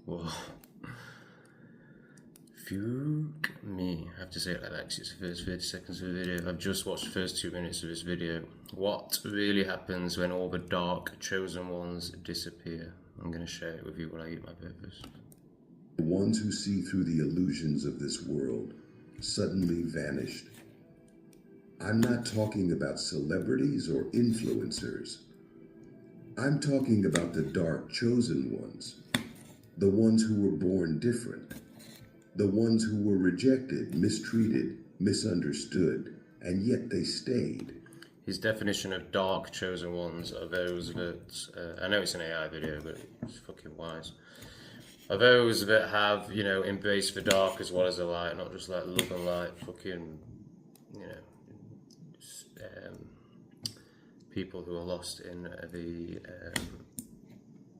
Whoa. Fuck me. I have to say it like that because it's the first 30 seconds of the video. I've just watched the first 2 minutes of this video. What really happens when all the dark chosen ones disappear? I'm going to share it with you while I eat my breakfast. The ones who see through the illusions of this world suddenly vanished. I'm not talking about celebrities or influencers. I'm talking about the dark chosen ones. The ones who were born different. The ones who were rejected, mistreated, misunderstood, and yet they stayed. His definition of dark chosen ones are those that, I know it's an AI video, but it's fucking wise. Are those that have, you know, embraced the dark as well as the light, not just like love and light, fucking, you know, people who are lost in the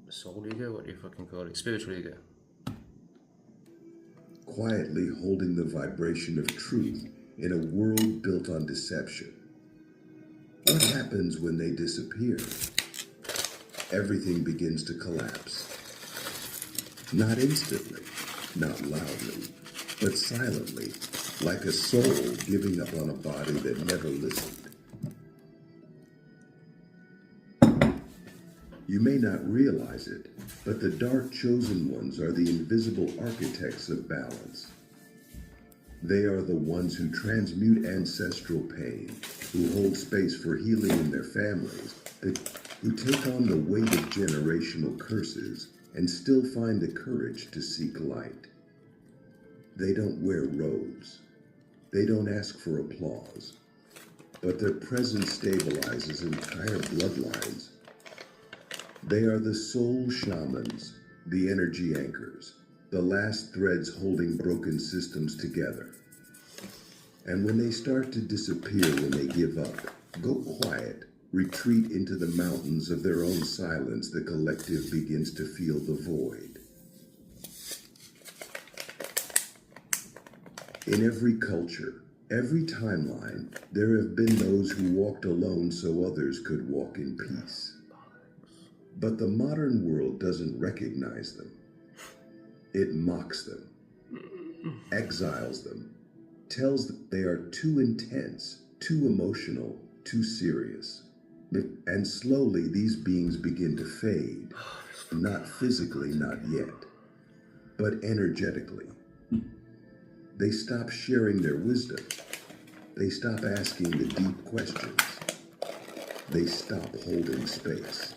soul ego, what do you fucking call it? Spiritual ego. Quietly holding the vibration of truth in a world built on deception. What happens when they disappear? Everything begins to collapse. Not instantly, not loudly, but silently, like a soul giving up on a body that never listened. You may not realize it, but the dark chosen ones are the invisible architects of balance. They are the ones who transmute ancestral pain, who hold space for healing in their families, who take on the weight of generational curses and still find the courage to seek light. They don't wear robes. They don't ask for applause. But their presence stabilizes entire bloodlines. They are the soul shamans, the energy anchors, the last threads holding broken systems together. And when they start to disappear, when they give up, go quiet, retreat into the mountains of their own silence, the collective begins to feel the void. In every culture, every timeline, there have been those who walked alone so others could walk in peace. But the modern world doesn't recognize them. It mocks them, exiles them, tells them they are too intense, too emotional, too serious. And slowly these beings begin to fade, not physically, not yet, but energetically. They stop sharing their wisdom. They stop asking the deep questions. They stop holding space.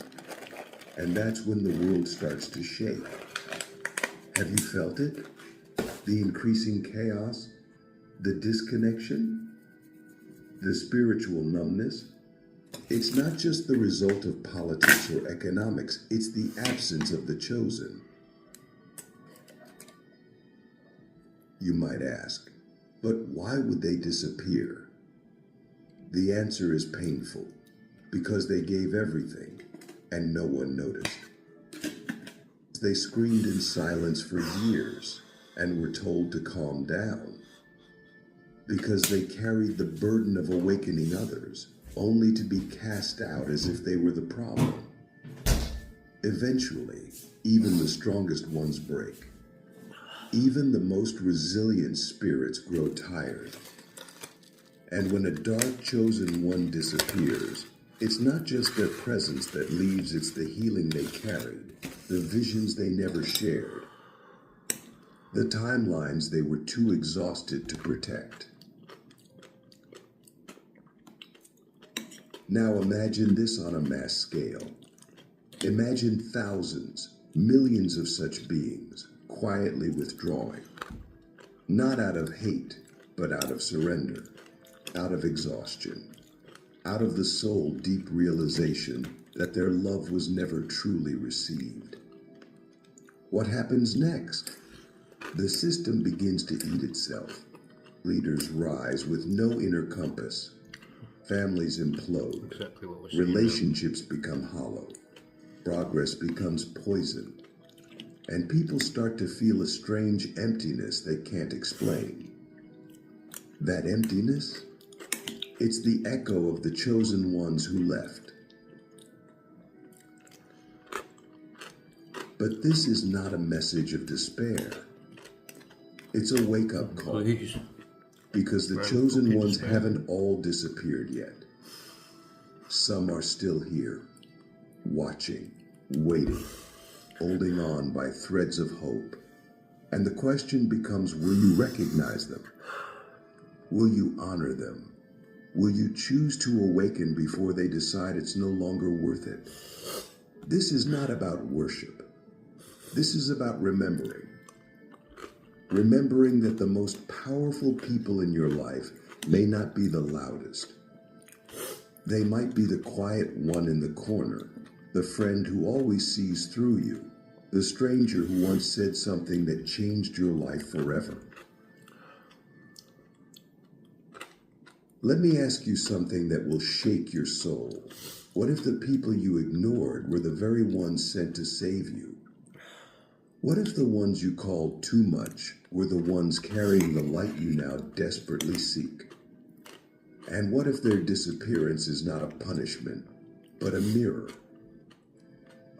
And that's when the world starts to shake. Have you felt it? The increasing chaos, the disconnection, the spiritual numbness? It's not just the result of politics or economics, it's the absence of the chosen. You might ask, but why would they disappear? The answer is painful, because they gave everything. And no one noticed. They screamed in silence for years and were told to calm down because they carried the burden of awakening others, only to be cast out as if they were the problem. Eventually, even the strongest ones break. Even the most resilient spirits grow tired. And when a dark chosen one disappears, it's not just their presence that leaves, it's the healing they carried, the visions they never shared, the timelines they were too exhausted to protect. Now imagine this on a mass scale. Imagine thousands, millions of such beings quietly withdrawing, not out of hate, but out of surrender, out of exhaustion. Out of the soul deep realization that their love was never truly received. What happens next? The system begins to eat itself. Leaders rise with no inner compass. Families implode. Relationships become hollow. Progress becomes poison. And people start to feel a strange emptiness they can't explain. That emptiness? It's the echo of the chosen ones who left. But this is not a message of despair. It's a wake-up call. Please. Because the chosen ones haven't all disappeared yet. Some are still here, watching, waiting, holding on by threads of hope. And the question becomes, will you recognize them? Will you honor them? Will you choose to awaken before they decide it's no longer worth it? This is not about worship. This is about remembering. Remembering that the most powerful people in your life may not be the loudest. They might be the quiet one in the corner, the friend who always sees through you, the stranger who once said something that changed your life forever. Let me ask you something that will shake your soul. What if the people you ignored were the very ones sent to save you? What if the ones you called too much were the ones carrying the light you now desperately seek? And what if their disappearance is not a punishment, but a mirror?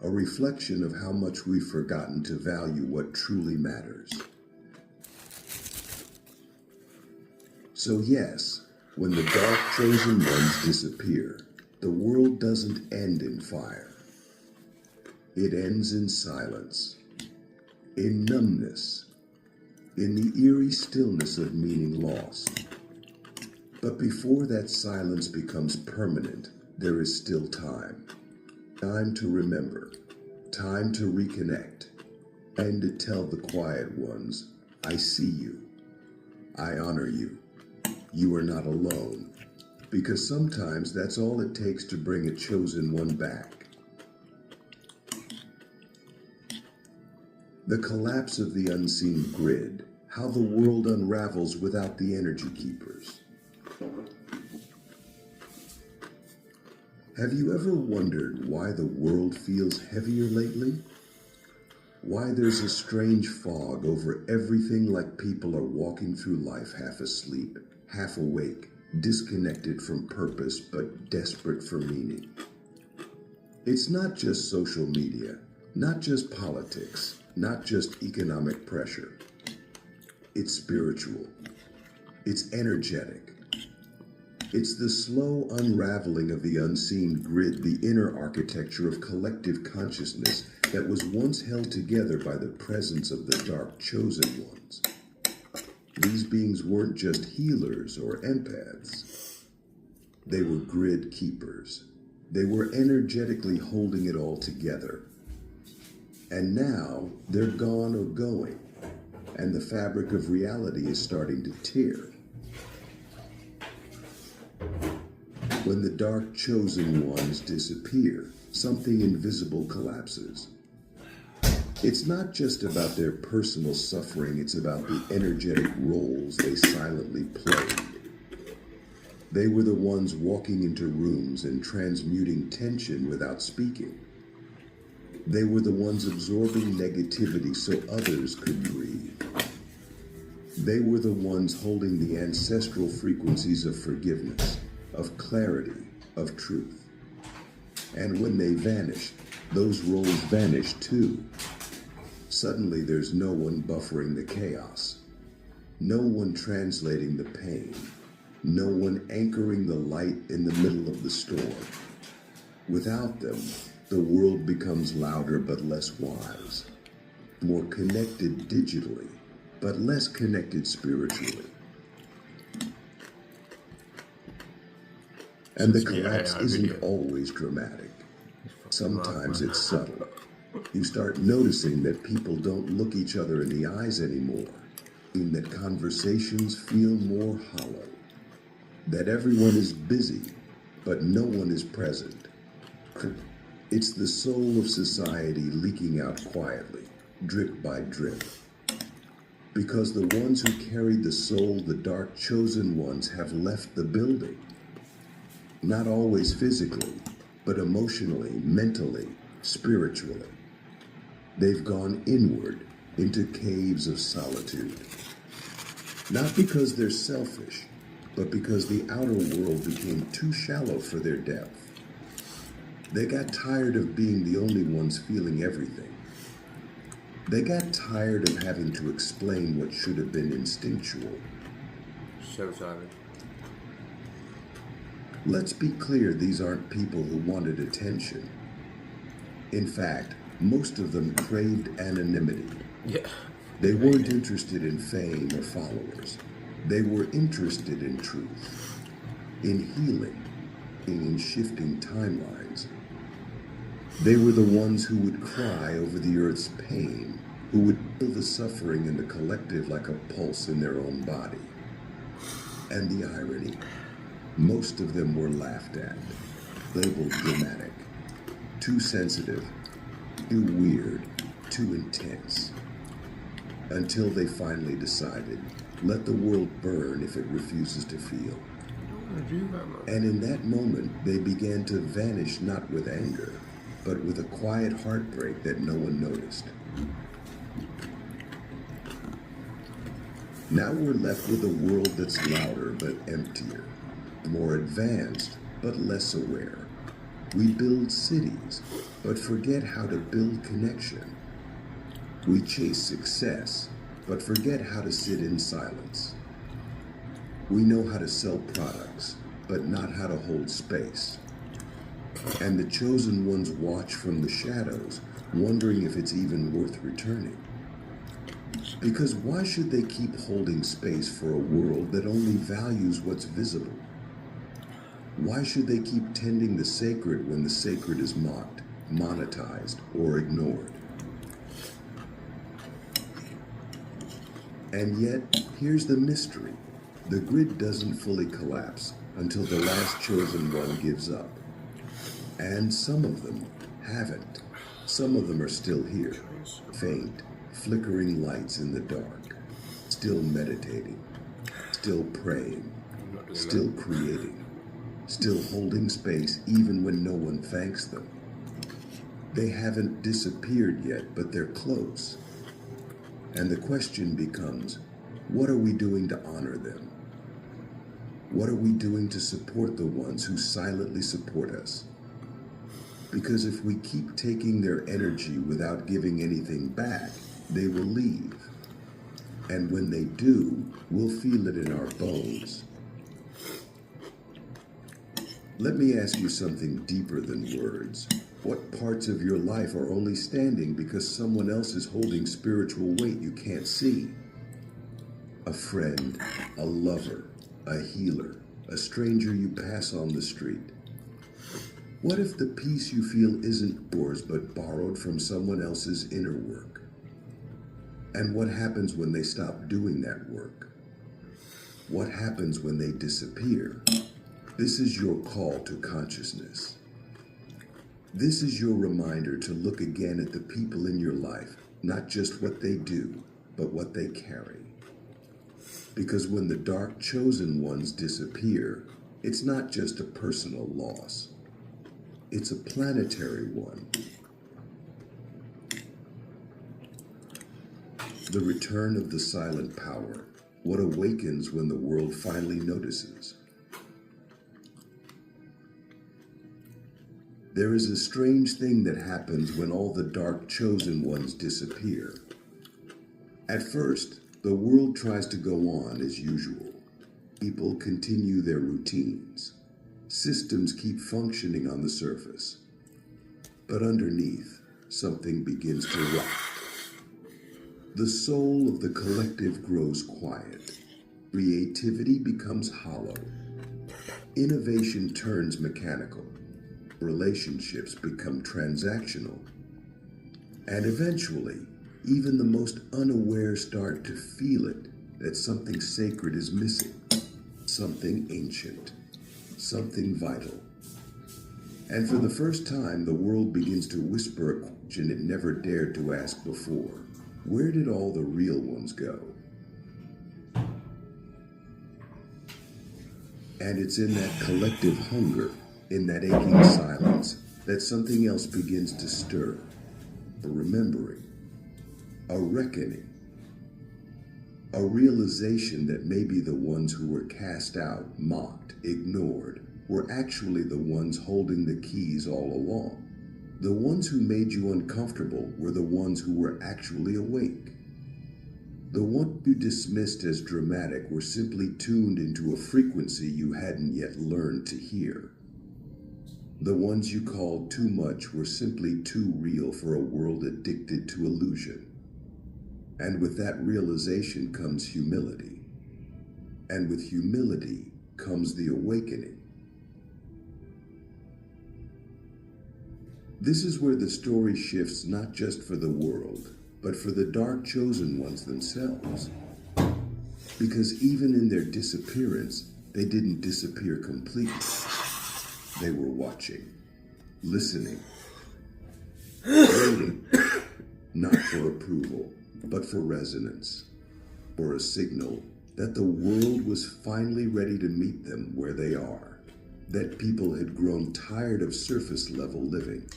A reflection of how much we've forgotten to value what truly matters. So yes, when the dark chosen ones disappear, the world doesn't end in fire. It ends in silence, in numbness, in the eerie stillness of meaning lost. But before that silence becomes permanent, there is still time. Time to remember, time to reconnect, and to tell the quiet ones, I see you, I honor you. You are not alone, because sometimes that's all it takes to bring a chosen one back. The collapse of the unseen grid, how the world unravels without the energy keepers. Have you ever wondered why the world feels heavier lately? Why there's a strange fog over everything, like people are walking through life half asleep, half awake, disconnected from purpose, but desperate for meaning. It's not just social media, not just politics, not just economic pressure. It's spiritual. It's energetic. It's the slow unraveling of the unseen grid, the inner architecture of collective consciousness that was once held together by the presence of the dark chosen ones. These beings weren't just healers or empaths. They were grid keepers. They were energetically holding it all together. And now they're gone or going, and the fabric of reality is starting to tear. When the dark chosen ones disappear, something invisible collapses. It's not just about their personal suffering, it's about the energetic roles they silently played. They were the ones walking into rooms and transmuting tension without speaking. They were the ones absorbing negativity so others could breathe. They were the ones holding the ancestral frequencies of forgiveness, of clarity, of truth. And when they vanished, those roles vanished too. Suddenly there's no one buffering the chaos, no one translating the pain, no one anchoring the light in the middle of the storm. Without them, the world becomes louder but less wise, more connected digitally, but less connected spiritually. And the collapse isn't always dramatic. Sometimes it's subtle. You start noticing that people don't look each other in the eyes anymore, in that conversations feel more hollow, that everyone is busy, but no one is present. It's the soul of society leaking out quietly, drip by drip. Because the ones who carried the soul, the dark chosen ones, have left the building. Not always physically, but emotionally, mentally, spiritually. They've gone inward into caves of solitude. Not because they're selfish, but because the outer world became too shallow for their depth. They got tired of being the only ones feeling everything. They got tired of having to explain what should have been instinctual. So tired. Let's be clear, these aren't people who wanted attention. In fact, most of them craved anonymity. Yeah. They weren't interested in fame or followers. They were interested in truth, in healing, in shifting timelines. They were the ones who would cry over the earth's pain, who would feel the suffering in the collective like a pulse in their own body. And the irony, most of them were laughed at, labeled dramatic, too sensitive, too weird, too intense. Until they finally decided, let the world burn if it refuses to feel. And in that moment, they began to vanish not with anger, but with a quiet heartbreak that no one noticed. Now we're left with a world that's louder but emptier, more advanced but less aware. We build cities, but forget how to build connection. We chase success, but forget how to sit in silence. We know how to sell products, but not how to hold space. And the chosen ones watch from the shadows, wondering if it's even worth returning. Because why should they keep holding space for a world that only values what's visible? Why should they keep tending the sacred when the sacred is mocked, monetized, or ignored? And yet, here's the mystery. The grid doesn't fully collapse until the last chosen one gives up. And some of them haven't. Some of them are still here, faint, flickering lights in the dark, still meditating, still praying, still creating, still holding space even when no one thanks them. They haven't disappeared yet, but they're close. And the question becomes, what are we doing to honor them? What are we doing to support the ones who silently support us? Because if we keep taking their energy without giving anything back, they will leave. And when they do, we'll feel it in our bones. Let me ask you something deeper than words. What parts of your life are only standing because someone else is holding spiritual weight you can't see? A friend, a lover, a healer, a stranger you pass on the street. What if the peace you feel isn't yours but borrowed from someone else's inner work? And what happens when they stop doing that work? What happens when they disappear? This is your call to consciousness. This is your reminder to look again at the people in your life, not just what they do, but what they carry. Because when the dark chosen ones disappear, it's not just a personal loss. It's a planetary one. The return of the silent power, what awakens when the world finally notices. There is a strange thing that happens when all the dark chosen ones disappear. At first, the world tries to go on as usual. People continue their routines. Systems keep functioning on the surface. But underneath, something begins to rot. The soul of the collective grows quiet. Creativity becomes hollow. Innovation turns mechanical. Relationships become transactional. And eventually, even the most unaware start to feel it, that something sacred is missing, something ancient, something vital. And for the first time, the world begins to whisper a question it never dared to ask before. Where did all the real ones go? And it's in that collective hunger, in that aching silence, that something else begins to stir. A remembering, a reckoning, a realization that maybe the ones who were cast out, mocked, ignored, were actually the ones holding the keys all along. The ones who made you uncomfortable were the ones who were actually awake. The ones you dismissed as dramatic were simply tuned into a frequency you hadn't yet learned to hear. The ones you called too much were simply too real for a world addicted to illusion. And with that realization comes humility. And with humility comes the awakening. This is where the story shifts not just for the world, but for the dark chosen ones themselves. Because even in their disappearance, they didn't disappear completely. They were watching, listening, waiting, not for approval, but for resonance, for a signal that the world was finally ready to meet them where they are, that people had grown tired of surface level living,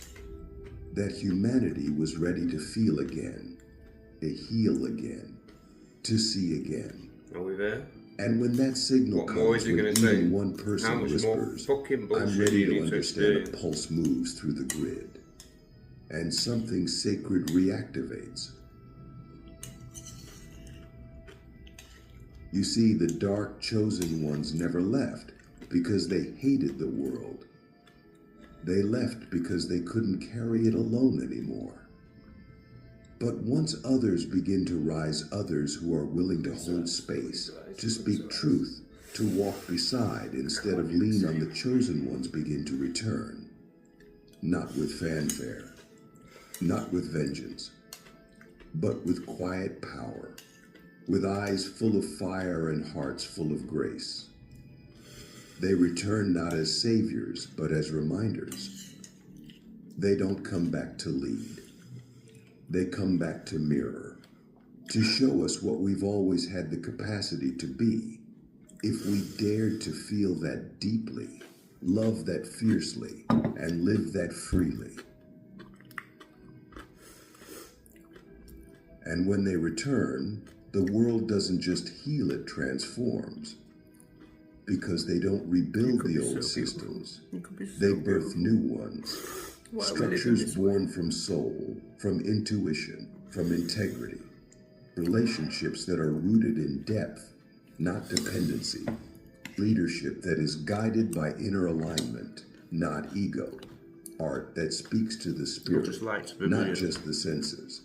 that humanity was ready to feel again, to heal again, to see again. Are we there? And when that signal comes, when even one person whispers, I'm ready to understand, a pulse moves through the grid, and something sacred reactivates. You see, the dark chosen ones never left because they hated the world. They left because they couldn't carry it alone anymore. But once others begin to rise, others who are willing to hold space, to speak truth, to walk beside instead of lean on the chosen ones begin to return. Not with fanfare, not with vengeance, but with quiet power, with eyes full of fire and hearts full of grace. They return not as saviors, but as reminders. They don't come back to lead. They come back to mirror, to show us what we've always had the capacity to be, if we dared to feel that deeply, love that fiercely, and live that freely. And when they return, the world doesn't just heal, it transforms. Because they don't rebuild the old systems, they birth new ones. Structures born from soul, from intuition, from integrity. Relationships that are rooted in depth, not dependency. Leadership that is guided by inner alignment, not ego. Art that speaks to the spirit, not just the senses.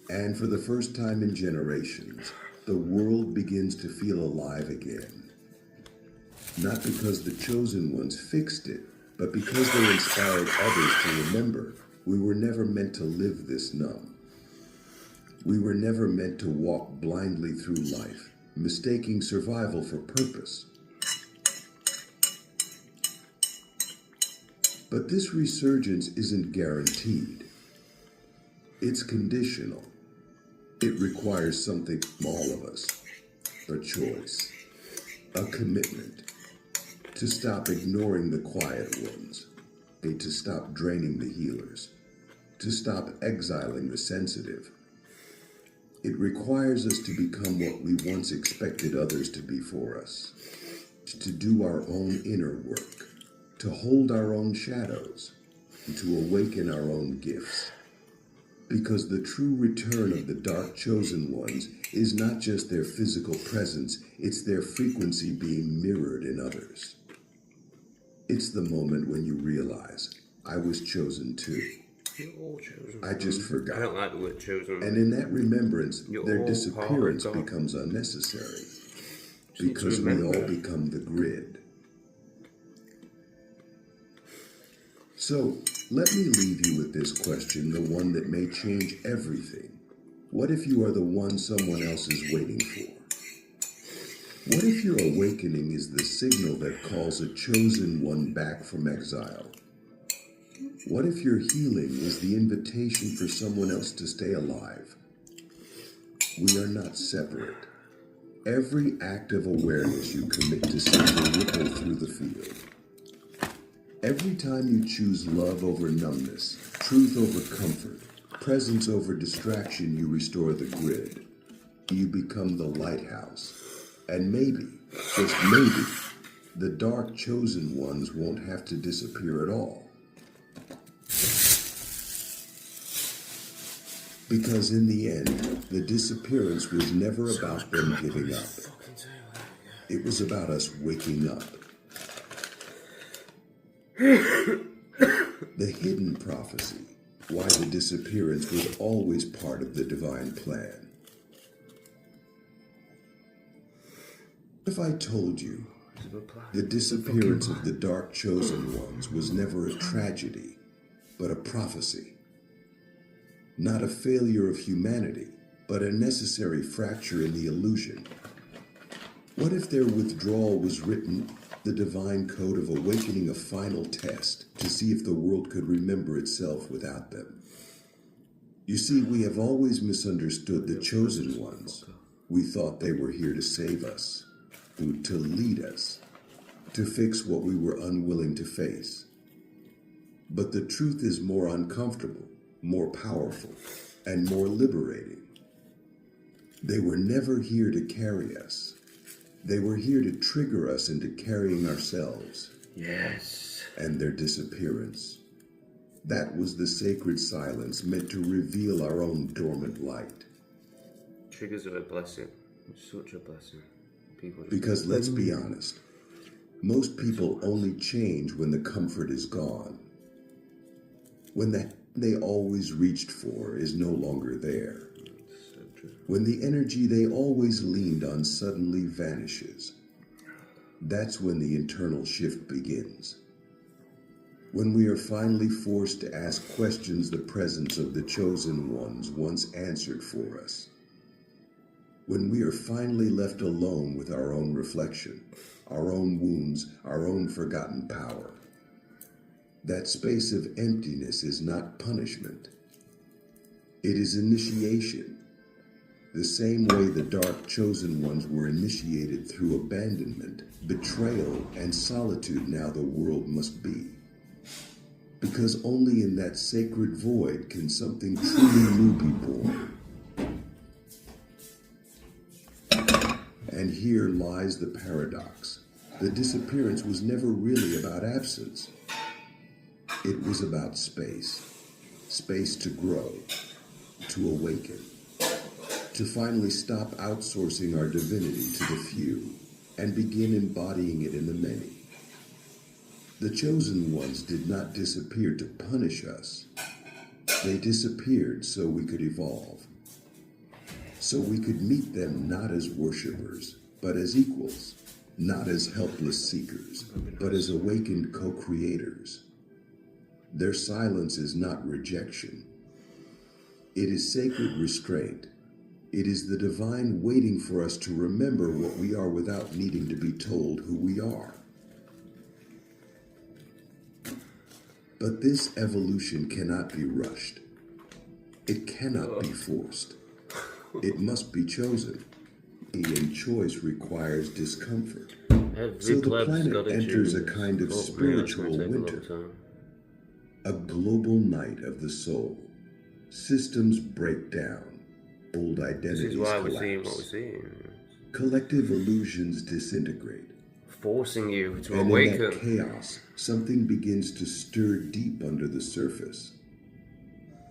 And for the first time in generations, the world begins to feel alive again. Not because the chosen ones fixed it, but because they inspired others to remember we were never meant to live this numb. We were never meant to walk blindly through life, mistaking survival for purpose. But this resurgence isn't guaranteed. It's conditional. It requires something from all of us. A choice, a commitment. To stop ignoring the quiet ones, to stop draining the healers, to stop exiling the sensitive. It requires us to become what we once expected others to be for us, to do our own inner work, to hold our own shadows, and to awaken our own gifts. Because the true return of the dark chosen ones is not just their physical presence, it's their frequency being mirrored in others. It's the moment when you realize, I was chosen too. You're all chosen. I just forgot. I don't like the word chosen. And in that remembrance, You're their all disappearance part of God. becomes unnecessary. Because we all become the grid. So, let me leave you with this question, the one that may change everything. What if you are the one someone else is waiting for? What if your awakening is the signal that calls a chosen one back from exile? What if your healing is the invitation for someone else to stay alive? We are not separate. Every act of awareness you commit to sends a ripple through the field. Every time you choose love over numbness, truth over comfort, presence over distraction, you restore the grid. You become the lighthouse. And maybe, just maybe, the dark chosen ones won't have to disappear at all. Because in the end, the disappearance was never about them giving up. It was about us waking up. The hidden prophecy, why the disappearance was always part of the divine plan. If I told you the disappearance of the dark chosen ones was never a tragedy, but a prophecy. Not a failure of humanity, but a necessary fracture in the illusion. What if their withdrawal was written, the divine code of awakening, a final test to see if the world could remember itself without them? You see, we have always misunderstood the chosen ones. We thought they were here to save us, to lead us, to fix what we were unwilling to face. But the truth is more uncomfortable, more powerful, and more liberating. They were never here to carry us. They were here to trigger us into carrying ourselves. Yes. And their disappearance. That was the sacred silence meant to reveal our own dormant light. Triggers are a blessing. Such a blessing. Because let's be honest, most people only change when the comfort is gone. When the they always reached for is no longer there. So true. When the energy they always leaned on suddenly vanishes. That's when the internal shift begins. When we are finally forced to ask questions the presence of the chosen ones once answered for us. When we are finally left alone with our own reflection, our own wounds, our own forgotten power. That space of emptiness is not punishment. It is initiation. The same way the dark chosen ones were initiated through abandonment, betrayal, and solitude, now the world must be. Because only in that sacred void can something truly new be born. And here lies the paradox. The disappearance was never really about absence. It was about space. Space to grow, to awaken, to finally stop outsourcing our divinity to the few and begin embodying it in the many. The chosen ones did not disappear to punish us. They disappeared so we could evolve. So we could meet them not as worshipers, but as equals, not as helpless seekers, but as awakened co-creators. Their silence is not rejection. It is sacred restraint. It is the divine waiting for us to remember what we are without needing to be told who we are. But this evolution cannot be rushed. It cannot be forced. It must be chosen. And choice requires discomfort. So the planet enters a kind of spiritual winter. A global night of the soul. Systems break down. Old identities collapse. We're seeing what we're seeing. Collective illusions disintegrate. Forcing you to and awaken. In that chaos, something begins to stir deep under the surface.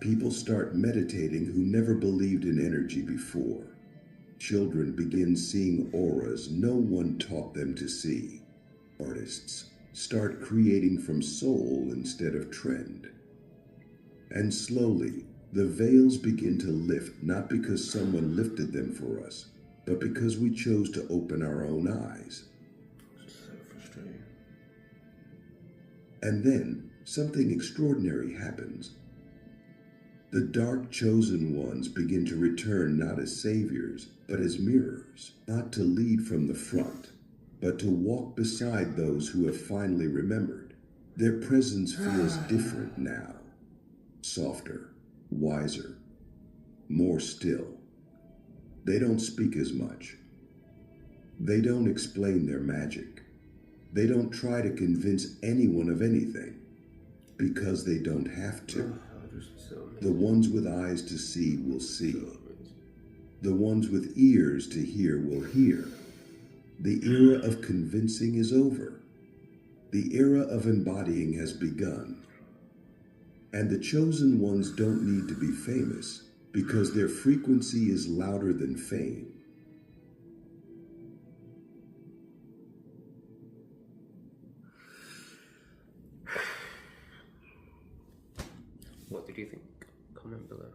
People start meditating who never believed in energy before. Children begin seeing auras no one taught them to see. Artists start creating from soul instead of trend. And slowly, the veils begin to lift, not because someone lifted them for us, but because we chose to open our own eyes. So frustrating. And then, something extraordinary happens. The dark chosen ones begin to return not as saviors, but as mirrors, not to lead from the front, but to walk beside those who have finally remembered. Their presence feels different now, softer, wiser, more still. They don't speak as much. They don't explain their magic. They don't try to convince anyone of anything, because they don't have to. The ones with eyes to see will see. The ones with ears to hear will hear. The era of convincing is over. The era of embodying has begun. And the chosen ones don't need to be famous. because their frequency is louder than fame. What did you think? Comment below.